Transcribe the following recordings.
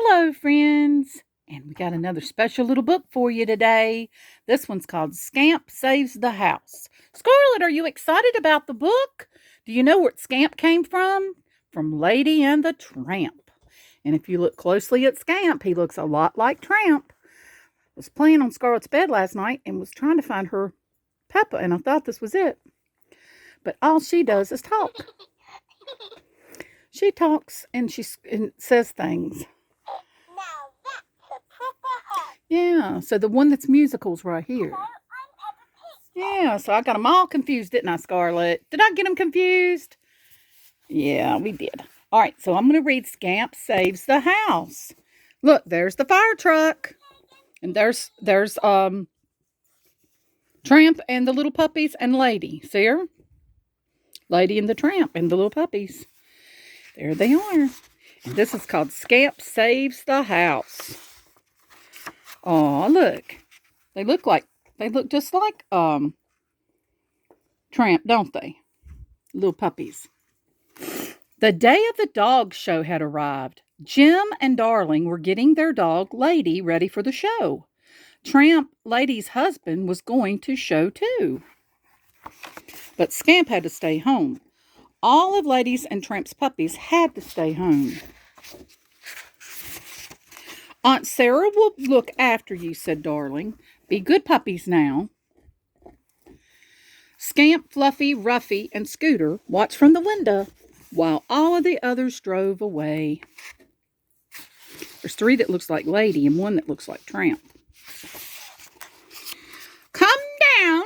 Hello, friends. And we got another special little book for you today. This one's called Scamp Saves the House. Scarlett, are you excited about the book? Do you know where Scamp came from? From Lady and the Tramp. And if you look closely at Scamp, he looks a lot like Tramp. I was playing on Scarlett's bed last night and was trying to find her Peppa, and I thought this was it. But all she does is talk. She talks and she says things. Yeah, so the one that's musical's right here. Yeah, so I got them all confused, didn't I, Scarlett? Did I get them confused? Yeah, we did. All right, so I'm going to read Scamp Saves the House. Look, there's the fire truck. And there's Tramp and the little puppies and Lady. See her? Lady and the Tramp and the little puppies. There they are. And this is called Scamp Saves the House. Oh, look. They look just like Tramp, don't they? Little puppies. The day of the dog show had arrived. Jim and Darling were getting their dog, Lady, ready for the show. Tramp, Lady's husband, was going to show too. But Scamp had to stay home. All of Lady's and Tramp's puppies had to stay home. Aunt Sarah will look after you, said Darling. Be good puppies now. Scamp, Fluffy, Ruffy, and Scooter watched from the window while all of the others drove away. There's 3 that looks like Lady and 1 that looks like Tramp. Come down,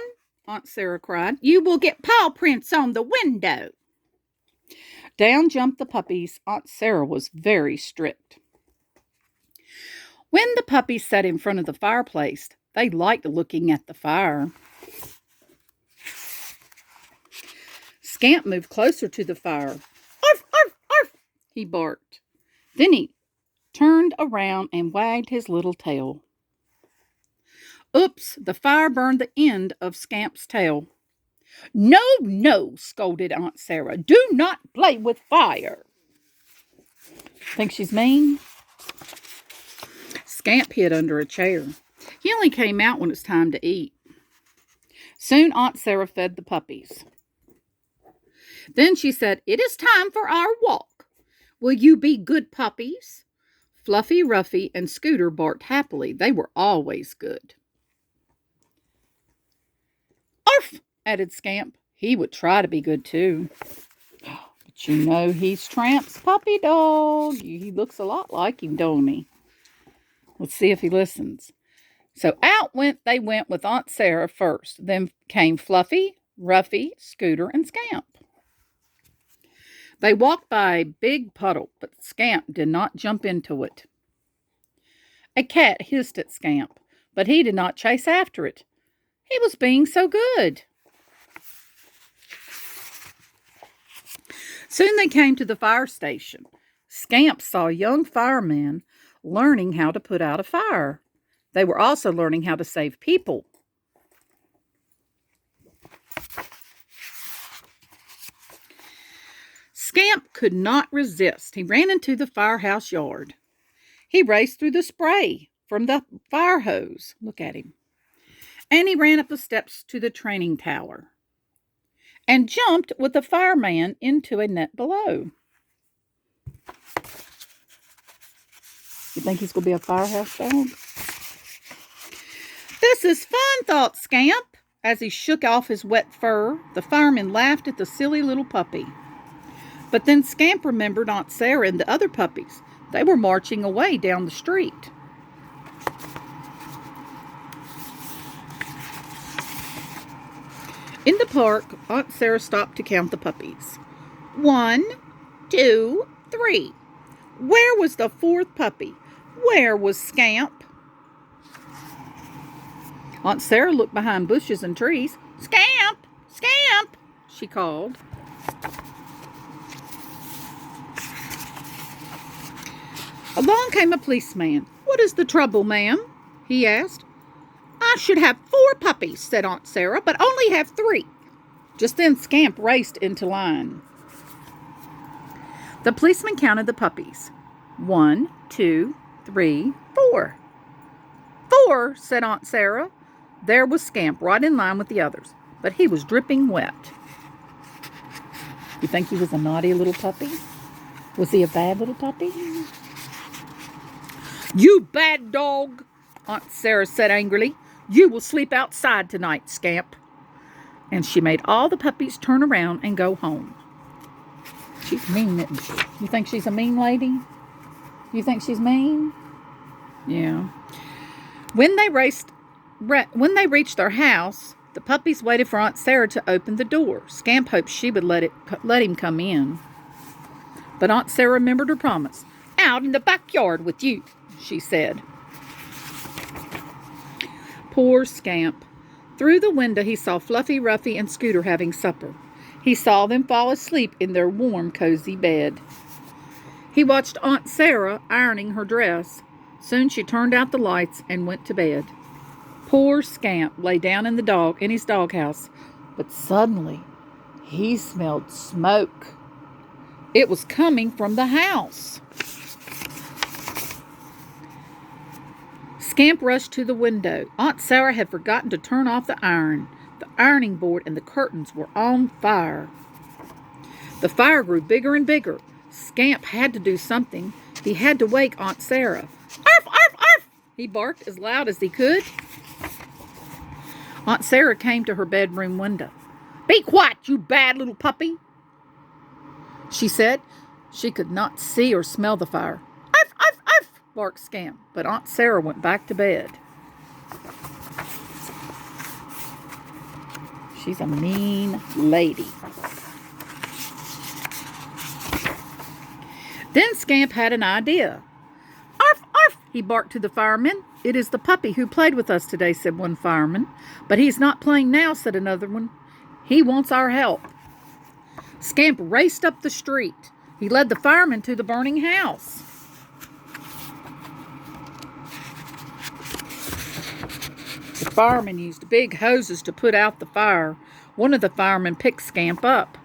Aunt Sarah cried. You will get paw prints on the window. Down jumped the puppies. Aunt Sarah was very strict. When the puppies sat in front of the fireplace, they liked looking at the fire. Scamp moved closer to the fire. Arf, arf, arf, he barked. Then he turned around and wagged his little tail. Oops, the fire burned the end of Scamp's tail. No, no, scolded Aunt Sarah. Do not play with fire. Think she's mean? Scamp hid under a chair. He only came out when it's time to eat. Soon Aunt Sarah fed the puppies. Then she said, It is time for our walk. Will you be good puppies? Fluffy, Ruffy, and Scooter barked happily. They were always good. Arf, added Scamp. He would try to be good too. But you know he's Tramp's puppy dog. He looks a lot like him, don't he? Let's see if he listens. So out they went with Aunt Sarah first. Then came Fluffy, Ruffy, Scooter, and Scamp. They walked by a big puddle, but Scamp did not jump into it. A cat hissed at Scamp, but he did not chase after it. He was being so good. Soon they came to the fire station. Scamp saw young firemen learning how to put out a fire. They were also learning how to save people. Scamp could not resist. He ran into the firehouse yard. He raced through the spray from the fire hose. Look at him. And he ran up the steps to the training tower and jumped with the fireman into a net below. You think he's going to be a firehouse dog? This is fun, thought Scamp. As he shook off his wet fur, the fireman laughed at the silly little puppy. But then Scamp remembered Aunt Sarah and the other puppies. They were marching away down the street. In the park, Aunt Sarah stopped to count the puppies. 1, 2, 3. Where was the 4th puppy? Where was Scamp? Aunt Sarah looked behind bushes and trees. Scamp! Scamp! She called. Along came a policeman. What is the trouble, ma'am? He asked. I should have 4 puppies, said Aunt Sarah, but only have 3. Just then Scamp raced into line. The policeman counted the puppies. 1, 2, 3, 4. 4, said Aunt Sarah. There was Scamp right in line with the others, but he was dripping wet. You think he was a naughty little puppy? Was he a bad little puppy? You bad dog, Aunt Sarah said angrily. You will sleep outside tonight, Scamp. And she made all the puppies turn around and go home. She's mean, isn't she? You think she's a mean lady? You think she's mean? Yeah. When they reached their house, the puppies waited for Aunt Sarah to open the door. Scamp hoped she would let him come in. But Aunt Sarah remembered her promise. Out in the backyard with you, she said. Poor Scamp. Through the window he saw Fluffy, Ruffy, and Scooter having supper. He saw them fall asleep in their warm, cozy bed. He watched Aunt Sarah ironing her dress. Soon she turned out the lights and went to bed. Poor Scamp lay down in his doghouse, but suddenly he smelled smoke. It was coming from the house. Scamp rushed to the window. Aunt Sarah had forgotten to turn off the iron. The ironing board and the curtains were on fire. The fire grew bigger and bigger. Scamp had to do something. He had to wake Aunt Sarah. Arf, arf, arf! He barked as loud as he could. Aunt Sarah came to her bedroom window. Be quiet, you bad little puppy, she said. She could not see or smell the fire. Arf, arf, arf, barked Scamp, but Aunt Sarah went back to bed. She's a mean lady. Then Scamp had an idea. Arf, arf, he barked to the firemen. It is the puppy who played with us today, said one fireman. But he's not playing now, said another one. He wants our help. Scamp raced up the street. He led the firemen to the burning house. The firemen used big hoses to put out the fire. One of the firemen picked Scamp up.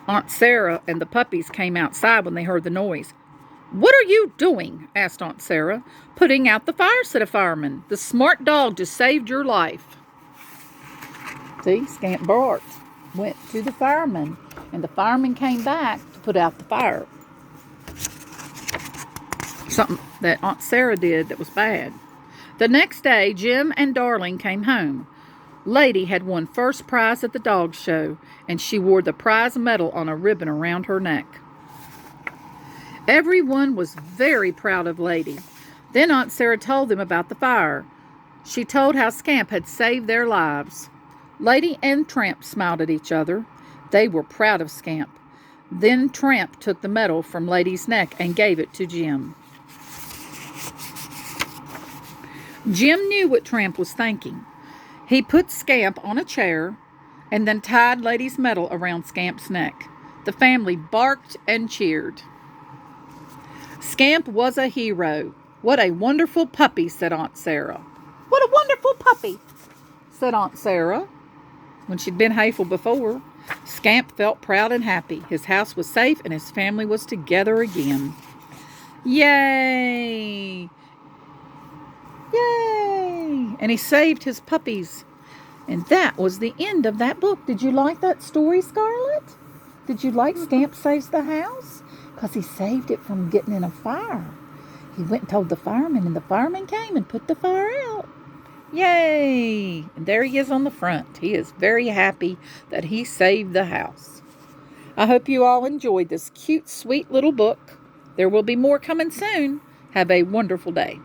Aunt Sarah and the puppies came outside when they heard the noise. What are you doing? Asked Aunt Sarah. Putting out the fire, said a fireman. The smart dog just saved your life. See, Scamp barked, went to the fireman, and the fireman came back to put out the fire. Something that Aunt Sarah did that was bad. The next day, Jim and Darling came home. Lady had won first prize at the dog show, and she wore the prize medal on a ribbon around her neck. Everyone was very proud of Lady. Then Aunt Sarah told them about the fire. She told how Scamp had saved their lives. Lady and Tramp smiled at each other. They were proud of Scamp. Then Tramp took the medal from Lady's neck and gave it to Jim. Jim knew what Tramp was thinking. He put Scamp on a chair and then tied Lady's medal around Scamp's neck. The family barked and cheered. Scamp was a hero. What a wonderful puppy, said Aunt Sarah. What a wonderful puppy, said Aunt Sarah. When she'd been hateful before, Scamp felt proud and happy. His house was safe and his family was together again. Yay! Yay! And he saved his puppies. And that was the end of that book. Did you like that story, Scarlett? Did you like Scamp Saves the House? Because he saved it from getting in a fire. He went and told the fireman, and the fireman came and put the fire out. Yay! And there he is on the front. He is very happy that he saved the house. I hope you all enjoyed this cute, sweet little book. There will be more coming soon. Have a wonderful day.